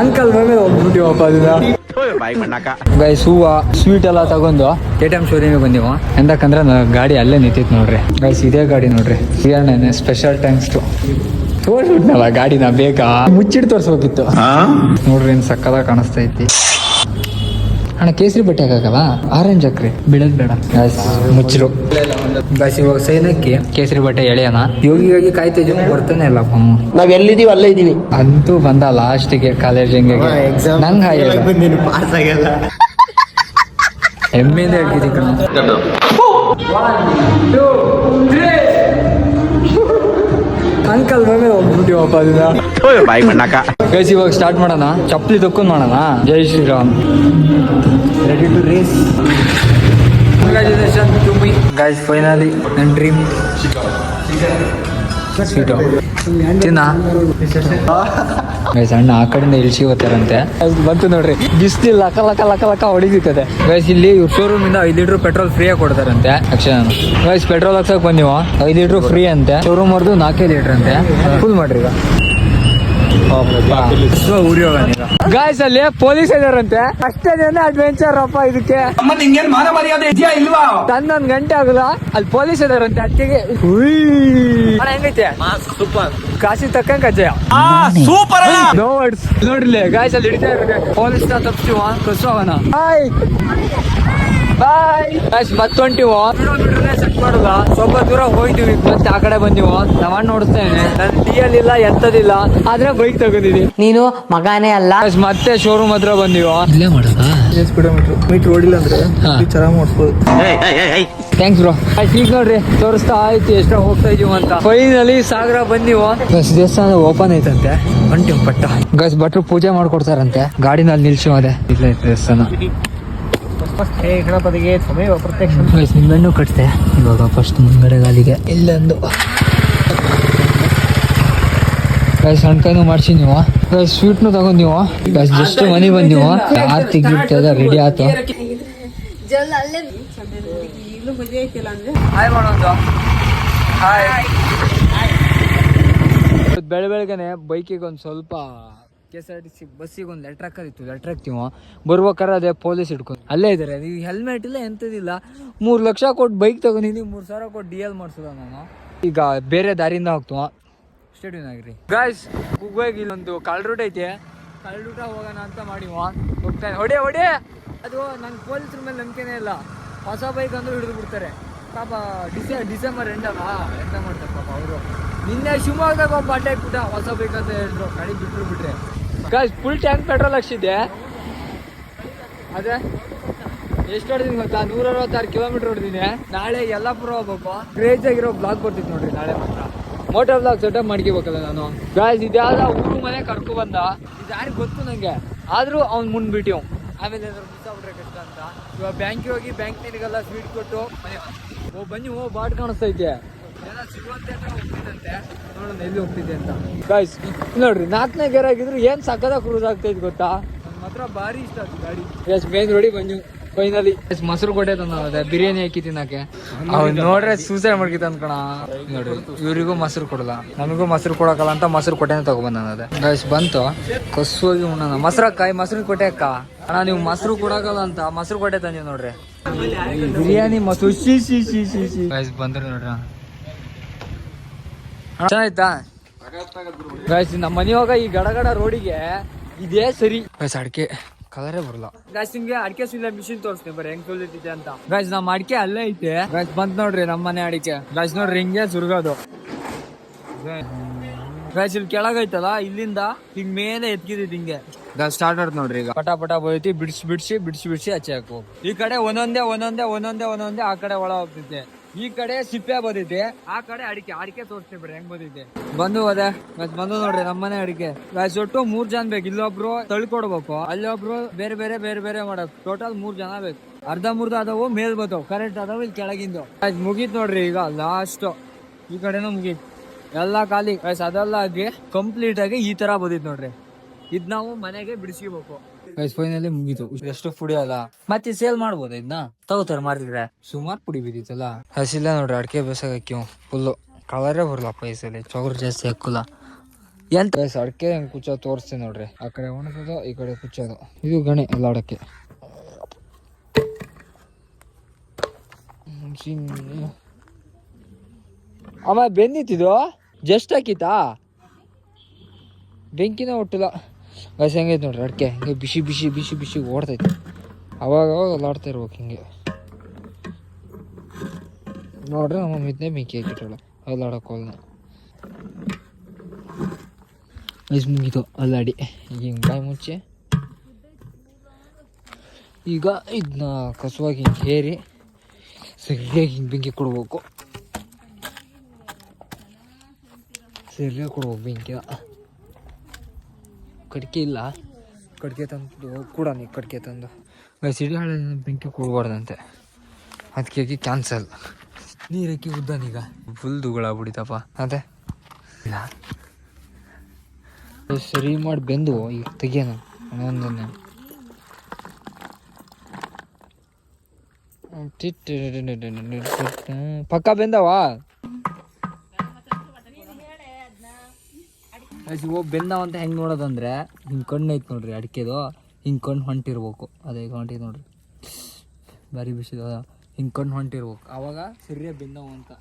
Uncle ಮೇಲೆ ಹೋಗ್ಬಿಟ್ಟಿವಪ್ಪ ಅದನ್ನ guys ಹೂವ ಸ್ವೀಟ್ ಎಲ್ಲ ತಗೊಂಡು KTM ಶೋರೂಮಿಗೆ ಬಂದಿವ ಎಂದಕ್ಕಂದ್ರೆ ಗಾಡಿ ಅಲ್ಲೇ ನಿಂತಿತ್ತು ನೋಡ್ರಿ ಗೈಸ್ ಇದೇ ಗಾಡಿ ನೋಡ್ರಿ ಸ್ಪೆಷಲ್ ಥ್ಯಾಂಕ್ಸ್ ಟು ತೋರ್ಸ್ಬಿಟ್ನಲ್ಲ ಗಾಡಿನ ಬೇಗ ಮುಚ್ಚಿಟ್ಟು ತೋರ್ಸ್ಬೇಕಿತ್ತು ನೋಡ್ರಿ ಏನ್ ಸಕ್ಕದಾಗ ಕಾಣಿಸ್ತಾ ಐತಿ ಅಣ್ಣ ಕೇಸರಿ ಬಟ್ಟೆ ಹಾಕಲ್ಲ ಆರೆಂಜ್ ಹಾಕ್ರಿ ಬಿಡದ್ ಬೇಡ ಮುಚ್ಚಿರು ಗಾಯ್ಸ್ ಇವಾಗ ಸೈನಕ್ಕೆ ಕೇಸರಿ ಬಟ್ಟೆ ಎಳೆಯನ ಯೋಗಿ ಕಾಯ್ತಾ ಇದೀವಿ ಬರ್ತಾನೆ ಇಲ್ಲಪ್ಪ ನಾವ್ ಎಲ್ಲಿದೀವಿ ಅಲ್ಲೇ ಇದೀನಿ ಅಂತೂ ಬಂದ ಲಾಸ್ಟಿಗೆ ಕಾಲೇಜ್ ಹೆಂಗೆ ನಂಗೆ ಹಾಗೆಲ್ಲ ಹೆಮ್ಮೆಯಿಂದ ಹೇಳ್ತಿದ್ದಿ ಕಣ ಅಂಕಲ್ ಮೇಲೆ ಹೋಗ್ಬಿಟ್ಟಿವಪ್ಪ ಅದನ್ನ ಗೈಸ್ ಇವಾಗ ಸ್ಟಾರ್ಟ್ ಮಾಡೋಣ ಚಪ್ಪಲಿ ತಕ್ಕೊಂಡ್ ಮಾಡೋಣ ಜೈ Shriram ready to race congratulation to me guys finally ನನ್ನ ಡ್ರೀಮ್ ಸ್ವೀಟು ತಿನ್ನ ಗೈಸ್ ಅಣ್ಣ ಆ ಕಡೆಯಿಂದ ಇಳಿಸಿ ಹೋಗ್ತಾರಂತೆ ಬಂತು ನೋಡ್ರಿ ಬಿಸ್ಲಿಲ್ಲ ಲಕ ಲಕ ಲಕ ಲಕ ಹೊಡಿದಿತ್ತದೆ ಗೈಸ್ ಇಲ್ಲಿ ಇವ್ರ ಶೋರೂಮ್ ಇಂದ 5 ಲೀಟರ್ ಪೆಟ್ರೋಲ್ ಫ್ರೀ ಆಗಿ ಕೊಡ್ತಾರಂತೆ ಅಕ್ಷಯ ಗೈಸ್ ಪೆಟ್ರೋಲ್ ಹಾಕ್ಸಕ್ ಬಂದಿವ 5 ಲೀಟರ್ ಫ್ರೀ ಅಂತೆ ಶೋರೂಮ್ ಅವ್ರದ್ದು 4 ಲೀಟರ್ ಅಂತೆ ಫುಲ್ ಮಾಡ್ರಿ ಈಗ ಊರಿ ಹೋಗೋಣ ಈಗ ಗಾಯ್ಸ್ ಅಲ್ಲಿ ಪೊಲೀಸ್ ಇದಾರಂತೆ ಅಷ್ಟೇ ಅಡ್ವೆಂಚರ್ ಅಪ್ಪ ಇದಕ್ಕೆ ತಂದೊಂದ್ ಗಂಟೆ ಆಗಲ್ಲ ಅಲ್ಲಿ ಪೊಲೀಸ್ ಇದಾರಂತೆ ಅದಕ್ಕೆ ಹೆಂಗೈತೆ ಸೂಪರ್ ಕಾಶಿ ತಕ್ಕಂಗ ಅಜ್ಜಯ ಸೂಪರ್ ನೋ ವರ್ಡ್ಸ್ ನೋಡ್ರಿ ಗಾಯ್ಸ್ ಅಲ್ಲಿ ಹಿಡಿತಾ ಇರೋದು ಪೊಲೀಸ್ ತಪ್ಪಿಸ್ತೀವ ಕಸು ಹೋಗೋಣ ಬಾಯ್ ಬಾಯ್ ಗಾಯ್ಸ್ ಮತ್ತೆ ಹೊಂಟಿವ ಚೆಕ್ ಮಾಡಲ್ಲ ಸ್ವಲ್ಪ ದೂರ ಹೋಯ್ತೀವಿ ಮತ್ತೆ ಆ ಕಡೆ ಬಂದಿವ ನಾವ್ ನೋಡಿಸ್ತೇನೆ ನನ್ ಡಿಎಲ್ ಇಲ್ಲ ಎಂತದಿಲ್ಲ ಆದ್ರೆ ಬೈಕ್ ತಗೊಂಡಿದೀನಿ ನೀನು ಮಗಾನೇ ಅಲ್ಲ ಮತ್ತೆ ಶೋರೂಮ್ ಹತ್ರ ಬಂದಿವ ಇಲ್ಲೇ ಮಾಡೋದಾ ಮೀಟರ್ ಓಡಿಲ್ಲ ಅಂದ್ರೆ ಚೆನ್ನಾಗಿ ಮಾಡಿಸ್ಬೋದು ಥ್ಯಾಂಕ್ಸ್ ಬ್ರೋ ಈಗ ನೋಡ್ರಿ ತೋರಿಸ್ತಾ ಆಯ್ತು ಎಷ್ಟೋ ಹೋಗ್ತಾ ಇದೀವಿ ಅಂತ ಫೈನಲಿ ಸಾಗರ ಬಂದಿವ ದೇವಸ್ಥಾನ ಓಪನ್ ಐತಂತೆ ಹೊಂಟಿವ್ ಪಟ್ಟ ಗಸ್ ಭಟ್ರು ಪೂಜೆ ಮಾಡ್ಕೊಡ್ತಾರಂತೆ ಗಾಡಿನಲ್ಲಿ ನಿಲ್ಸೋದೆ ಇಲ್ಲ ದೇವಸ್ಥಾನ ಗಣಪತಿಗೆ ಸಮಯ ಪ್ರತ್ಯಕ್ಷ ನಿಂಬೆಣ್ಣು ಕಟ್ತೆ ಇವಾಗ ಫಸ್ಟ್ ಮುಂದ್ಗಡೆ ಗಾಲಿಗೆ ಇಲ್ಲೊಂದು ಸಣ್ಕಾಯಿನೂ ಮಾಡ್ಸಿ ನೀವು ಸ್ವೀಟ್ನು ತಗೊಂಡ್ ನೀವು ಜಸ್ಟ್ ಮನಿ ಬಂದಿವ ಆರ್ತಿ ಗಿಫ್ಟ್ ಎಲ್ಲ ರೆಡಿ ಆಯ್ತು ಬೆಳಗ್ಗೆನೆ ಬೈಕಿಗೆ ಒಂದು ಸ್ವಲ್ಪ KSRTC ಬಸ್ಸಿಗೆ ಒಂದು ಲೆಟ್ರ್ ಹಾಕೋದಿತ್ತು ಲೆಟ್ರ್ ಹಾಕ್ತೀವ ಬರ್ಬೇಕಾರೆ ಅದೇ ಪೊಲೀಸ್ ಇಟ್ಕೊಂಡು ಅಲ್ಲೇ ಇದ್ದಾರೆ ನೀವು ಹೆಲ್ಮೆಟ್ ಇಲ್ಲ ಎಂಥದಿಲ್ಲ 3 ಲಕ್ಷ ಕೊಟ್ಟು ಬೈಕ್ ತಗೊಂಡಿದ್ದೀನಿ 3,000 ಕೊಟ್ಟು DL ಮಾಡಿಸೋದ ನಾನು ಈಗ ಬೇರೆ ದಾರಿಯಿಂದ ಹೋಗ್ತೀವ ಸ್ಟೇಡಿಯಂ ಆಗಿರಿ ಗಾಯ್ಸ್ ಕುಗ್ಗೋಗಿ ಇಲ್ಲೊಂದು ಕಾಲ್ ರೂಟ್ ಐತೆ ಕಾಲ್ ರೂಟ ಹೋಗೋಣ ಅಂತ ಮಾಡಿವ ಹೋಗ್ತಾನೆ ಹೊಡೆ ಅದು ನಂಗೆ ಪೊಲೀಸ್ರ ಮೇಲೆ ನಂಬಿಕೆನೇ ಇಲ್ಲ ಹೊಸ ಬೈಕ್ ಅಂದ್ರೂ ಹಿಡಿದು ಬಿಡ್ತಾರೆ ಪಾಪ ಡಿಸೆಂಬರ್ ಎಂಡಲ್ಲ ಎಂತ ಮಾಡ್ತಾರೆ ಪಾಪ ಅವರು ನಿನ್ನೆ ಶಿವಮೊಗ್ಗದಾಗ ಒಬ್ಬ ಅಡ್ಡ ಹಾಕ್ಬಿಟ್ಟ ಹೊಸ ಬೈಕ್ ಅಂತ ಹೇಳಿದ್ರು ಗಾಡಿ ಬಿಟ್ರೆ ಗಾಯ್ಸ್ ಫುಲ್ ಟ್ಯಾಂಕ್ ಪೆಟ್ರೋಲ್ ಹಾಕ್ಸಿದ್ದೆ ಅದೇ ಎಷ್ಟು ಹೊಡೆದಿನಿ ಗೊತ್ತಾ 166 ಕಿಲೋಮೀಟರ್ ಹೊಡೆದಿನಿ ನಾಳೆ ಯಲ್ಲಾಪುರ ಹೋಗ್ಬೇಕು ಕ್ರೇಜ್ ಆಗಿರೋ ಬ್ಲಾಗ್ ಬರ್ತಿತ್ತು ನೋಡ್ರಿ ನಾಳೆ ಮಾತ್ರ ಮೋಟರ್ ಬ್ಲಾಗ್ ಸೆಟಪ್ ಮಾಡ್ಕೋಬೇಕಲ್ಲ ನಾನು ಗಾಯ್ಸ್ ಇದ್ಯಾವ್ದ ಊರು ಮನೆ ಕರ್ಕೊ ಬಂದ ಇದು ಯಾರಿಗೆ ಗೊತ್ತು ನಂಗೆ ಆದ್ರೂ ಅವ್ನು ಮುಂದ್ಬಿಟ್ಟಿವ್ ಆಮೇಲೆ ಏನಾದ್ರು ಮಿಸ್ ಆಗ್ಬಿಟ್ರೆ ಕಷ್ಟ ಅಂತ ಇವಾಗ ಬ್ಯಾಂಕಿಗೆ ಹೋಗಿ ಬ್ಯಾಂಕ್ನಿಗೆಲ್ಲ ಸ್ವೀಟ್ ಕೊಟ್ಟು ಮನೆ ಬನ್ನಿ ಬಾಡ್ ಕಾಣಿಸ್ತೈತೆ ಎಲ್ಲ ಸಿಗುವಂತೆ ಹೋಗ್ತಿದ್ದಂತೆ ನೋಡೋಣ ಎಲ್ಲಿ ಹೋಗ್ತಿದ್ದೆ ಅಂತ ಗಾಯ್ಸ್ ನೋಡ್ರಿ 4ನೇ ಗೇರ್ ಆಗಿದ್ರು ಏನ್ ಸಕ್ಕದ ಕ್ರೂಸ್ ಆಗ್ತೈತೆ ಗೊತ್ತಾ ನನ್ನ ಮಾತ್ರ ಭಾರಿ ಇಷ್ಟ ಆಯ್ತು ಗಾಡಿ ಎಸ್ ಮೇನ್ ರೋಡಿ ಬಂದು ಫೈನಲಿ ಮೊಸರು ಕೊಟ್ಟೆ ತಂದ ಬಿರಿಯಾನಿ ಹಾಕಿ ತಿನ್ನಕ್ಕೆ ಅವ್ನು ನೋಡ್ರೆ ಸೂಸೈಡ್ ಮಾಡ್ಕಿತ ಅನ್ಕೋಣ ನೋಡ್ರಿ ಇವ್ರಿಗೂ ಮೊಸರು ಕೊಡಲ್ಲ ನನಗೂ ಮೊಸರು ಕೊಡಕಲ್ಲ ಅಂತ ಮೊಸರು ಕೊಟ್ಟೆನೆ ತಗೊಬಂದ ಅದೇ ಗಾಯ್ಸ್ ಬಂತು ಕಸುವಾಗಿ ಉಣ್ಣೋಣ ಮೊಸರಕ್ಕಾಯಿ ಮೊಸರು ಕೊಟ್ಟೆ ಅಕ್ಕ ಅಣ್ಣ ನೀವು ಮೊಸರು ಕೊಡಕಲ್ಲ ಅಂತ ಮೊಸರು ಕೊಟ್ಟೆ ತಂದೀವಿ ನೋಡ್ರಿ ಬಿರಿಯಾನಿ ಮೊಸರು ಸಿ ಗಾಯ್ಸ್ ಬಂದ್ರಿ ನೋಡ್ರಿ ಚೆನ್ನಾಯ್ತಾ ಗಾಯ್ಸ್ ನಮ್ಮ ಮನೆಯಾಗ ಈ ಗಡಗಡ ರೋಡಿಗೆ ಇದೇ ಸರಿ ಗಾಯ್ಸ್ ಅಡಿಕೆ ಕಲರೇ ಬರಲ್ಲ ಗಾಯ್ಸ್ ನಿಮ್ಗೆ ಅಡಿಕೆ ಸುಲಿಯ ಮಿಷಿನ್ ತೋರಿಸ್ತೀನಿ ಬರೀ ಹೆಂಗ್ ಸುಲಿತಿದೆ ಅಂತ ಗಾಯ್ಸ್ ನಮ್ಮ ಅಡಿಕೆ ಅಲ್ಲೇ ಐತೆ ಗಾಯ್ಸ್ ಬಂತ್ ನೋಡ್ರಿ ನಮ್ಮ ಮನೆ ಅಡಿಕೆ ಗಾಯ್ಸ್ ನೋಡ್ರಿ ಹಿಂಗೆ ಸುರ್ಗೋದು ಗಾಯ್ಸ್ ಇಲ್ಲಿ ಕೆಳಗೈತಲ್ಲ ಇಲ್ಲಿಂದ ಹಿಂಗ್ ಮೇಲೆ ಎತ್ಕಿದಿದ್ ಹಿಂಗೆ ಗಾಯ್ಸ್ ಸ್ಟಾರ್ಟ್ ಆಯ್ತು ನೋಡ್ರಿ ಈಗ ಪಟ ಪಟ ಬೈತಿ ಬಿಡ್ಸಿ ಹಚ್ಚಿ ಹಾಕು ಈ ಕಡೆ ಒಂದೊಂದೇ ಆ ಕಡೆ ಒಳ ಹೋಗ್ತೈತೆ ಈ ಕಡೆ ಸಿಪ್ಪೆ ಬದೈತೆ ಆ ಕಡೆ ಅಡಿಕೆ ತೋರಿಸ್ತೀವಿ ಬರೀ ಹೆಂಗ್ ಬದೈತೆ ಬಂದು ಬಂದು ನೋಡ್ರಿ ನಮ್ಮನೆ ಅಡಿಕೆ ಗಾಯ್ಸ್ ಒಟ್ಟು 3 ಜನ ಬೇಕು ಇಲ್ಲೊಬ್ರು ತಳ್ಕೊಡ್ಬೇಕು ಅಲ್ಲೊಬ್ರು ಬೇರೆ ಮಾಡಕ್ ಟೋಟಲ್ 3 ಜನ ಬೇಕು ಅರ್ಧ ಅದಾವು ಮೇಲ್ ಬತ್ತಾವ್ ಕರೆಕ್ಟ್ ಅದಾವ ಇಲ್ಲಿ ಕೆಳಗಿಂದು ಮುಗೀತ್ ನೋಡ್ರಿ ಈಗ ಲಾಸ್ಟ್ ಈ ಕಡೆನೂ ಮುಗೀತ್ ಎಲ್ಲಾ ಖಾಲಿ ಗಾಯ್ಸ್ ಅದೆಲ್ಲ ಆಗಿ ಕಂಪ್ಲೀಟ್ ಆಗಿ ಈ ತರ ಬದೈತ್ ನೋಡ್ರಿ ಇದ್ ನಾವು ಮನೆಗೆ ಬಿಡಿಸ್ಕೋಬೇಕು ಫೈನಲಿ ಮುಗೀತು ಎಷ್ಟು ಪುಡಿ ಅಲ್ಲ ಮತ್ತೆ ಸೇಲ್ ಮಾಡ್ಬೋದು ಇದನ್ನ ತಗೋತಾರ ಮಾರಿದ್ರೆ ಸುಮಾರು ಪುಡಿ ಬಿದ್ದಿತ್ತಲ್ಲ ಹಸಿಲ್ಲ ನೋಡ್ರಿ ಅಡಿಕೆ ಬೇಸಾಗ ಫುಲ್ಲು ಕವರೇ ಬರಲಪ್ಪ ಈ ಸಲ ಚೌರು ಜಾಸ್ತಿ ಹಾಕಲ್ಲ ಎಂತ ಅಡಕೆ ಹೆಂಗೆ ಕುಚ್ಚ ತೋರಿಸ್ತೀನಿ ನೋಡ್ರಿ. ಆ ಕಡೆ ಒಣಸೋದು ಈ ಕಡೆ ಕುಚ್ಚೋದು. ಇದು ಗಣಿ ಎಲ್ಲ ಅಡಕೆ. ಆಮೇಲೆ ಬೆಂದಿತ್ತಿದು ಜಸ್ಟ್ ಹಾಕಿತಾ ಬೆಂಕಿನ ಒಟ್ಟಿಲ್ಲ. ವಯಸ್ಸು ಹೆಂಗೈತೆ ನೋಡ್ರಿ ಅಡಕೆ ಹಿಂಗೆ ಬಿಸಿ ಬಿಸಿ ಬಿಸಿ ಬಿಸಿ ಓಡ್ತೈತೆ. ಅವಾಗ ಅಲ್ಲಾಡ್ತಾ ಇರ್ಬೇಕು ಹಿಂಗೆ ನೋಡ್ರಿ. ನಮ್ಮ ಮಿದ್ನೆ ಬೆಂಕಿ ಹಾಕಿಟ್ಟಲ್ಲ ಅಲ್ಲಾಡಕ್ಕೆ ಹೋಲ್ನ ವಯಸ್ಸು ಮುಗೀತು ಅಲ್ಲಾಡಿ. ಈಗ ಹಿಂಗೆ ಬಾಯಿ ಮುಚ್ಚಿ ಈಗ ಇದನ್ನ ಕಸುವಾಗಿ ಹಿಂಗೆ ಹೇರಿ ಸರಿಯಾಗಿ ಹಿಂಗೆ ಬೆಂಕಿ ಕೊಡ್ಬೇಕು. ಸರಿಯಾಗಿ ಕೊಡ್ಬೇಕು ಬೆಂಕಿ. ಕಡ್ಕೆ ಇಲ್ಲ, ಕಡ್ಕೆ ತಂದು ಕೂಡ ನೀವು ಕಡ್ಕೆ ತಂದು ಸಿಡಿ ಹಾಳೆ ಬೆಂಕಿ ಕೊಡ್ಬಾರ್ದಂತೆ. ಅದಕ್ಕೆ ಕ್ಯಾನ್ಸಲ್. ನೀರಕ್ಕಿ ಉದ್ದಾನೀಗ ಫುಲ್ ದುಗಳಾಗ್ಬಿಡಿತಪ್ಪ. ಅದೇ ಇಲ್ಲ ಸರಿ ಮಾಡಿ ಬೆಂದು ಈಗ ತೆಗಿಯೋಣ ಒಂದೊಂದನ್ನೇ. ಪಕ್ಕ ಬೆಂದವ ಬೆಂದವ ಅಂತ ಹೆಂಗೆ ನೋಡೋದಂದ್ರೆ ಹಿಂಗೆ ಕಣ್ಣು ಐತೆ ನೋಡ್ರಿ ಅಡಿಕೆದು. ಹಿಂಗೆ ಕಣ್ಣು ಹೊಂಟಿರ್ಬೇಕು. ಅದೇ ಹೊಂಟಿದ್ ನೋಡ್ರಿ ಬಾರಿ ಬಿಸಿದ ಹಿಂಗೆ ಕಣ್ಣು ಹೊಂಟಿರ್ಬೇಕು. ಆವಾಗ ಸರಿಯಾಗಿ ಬೆಂದವ ಅಂತ.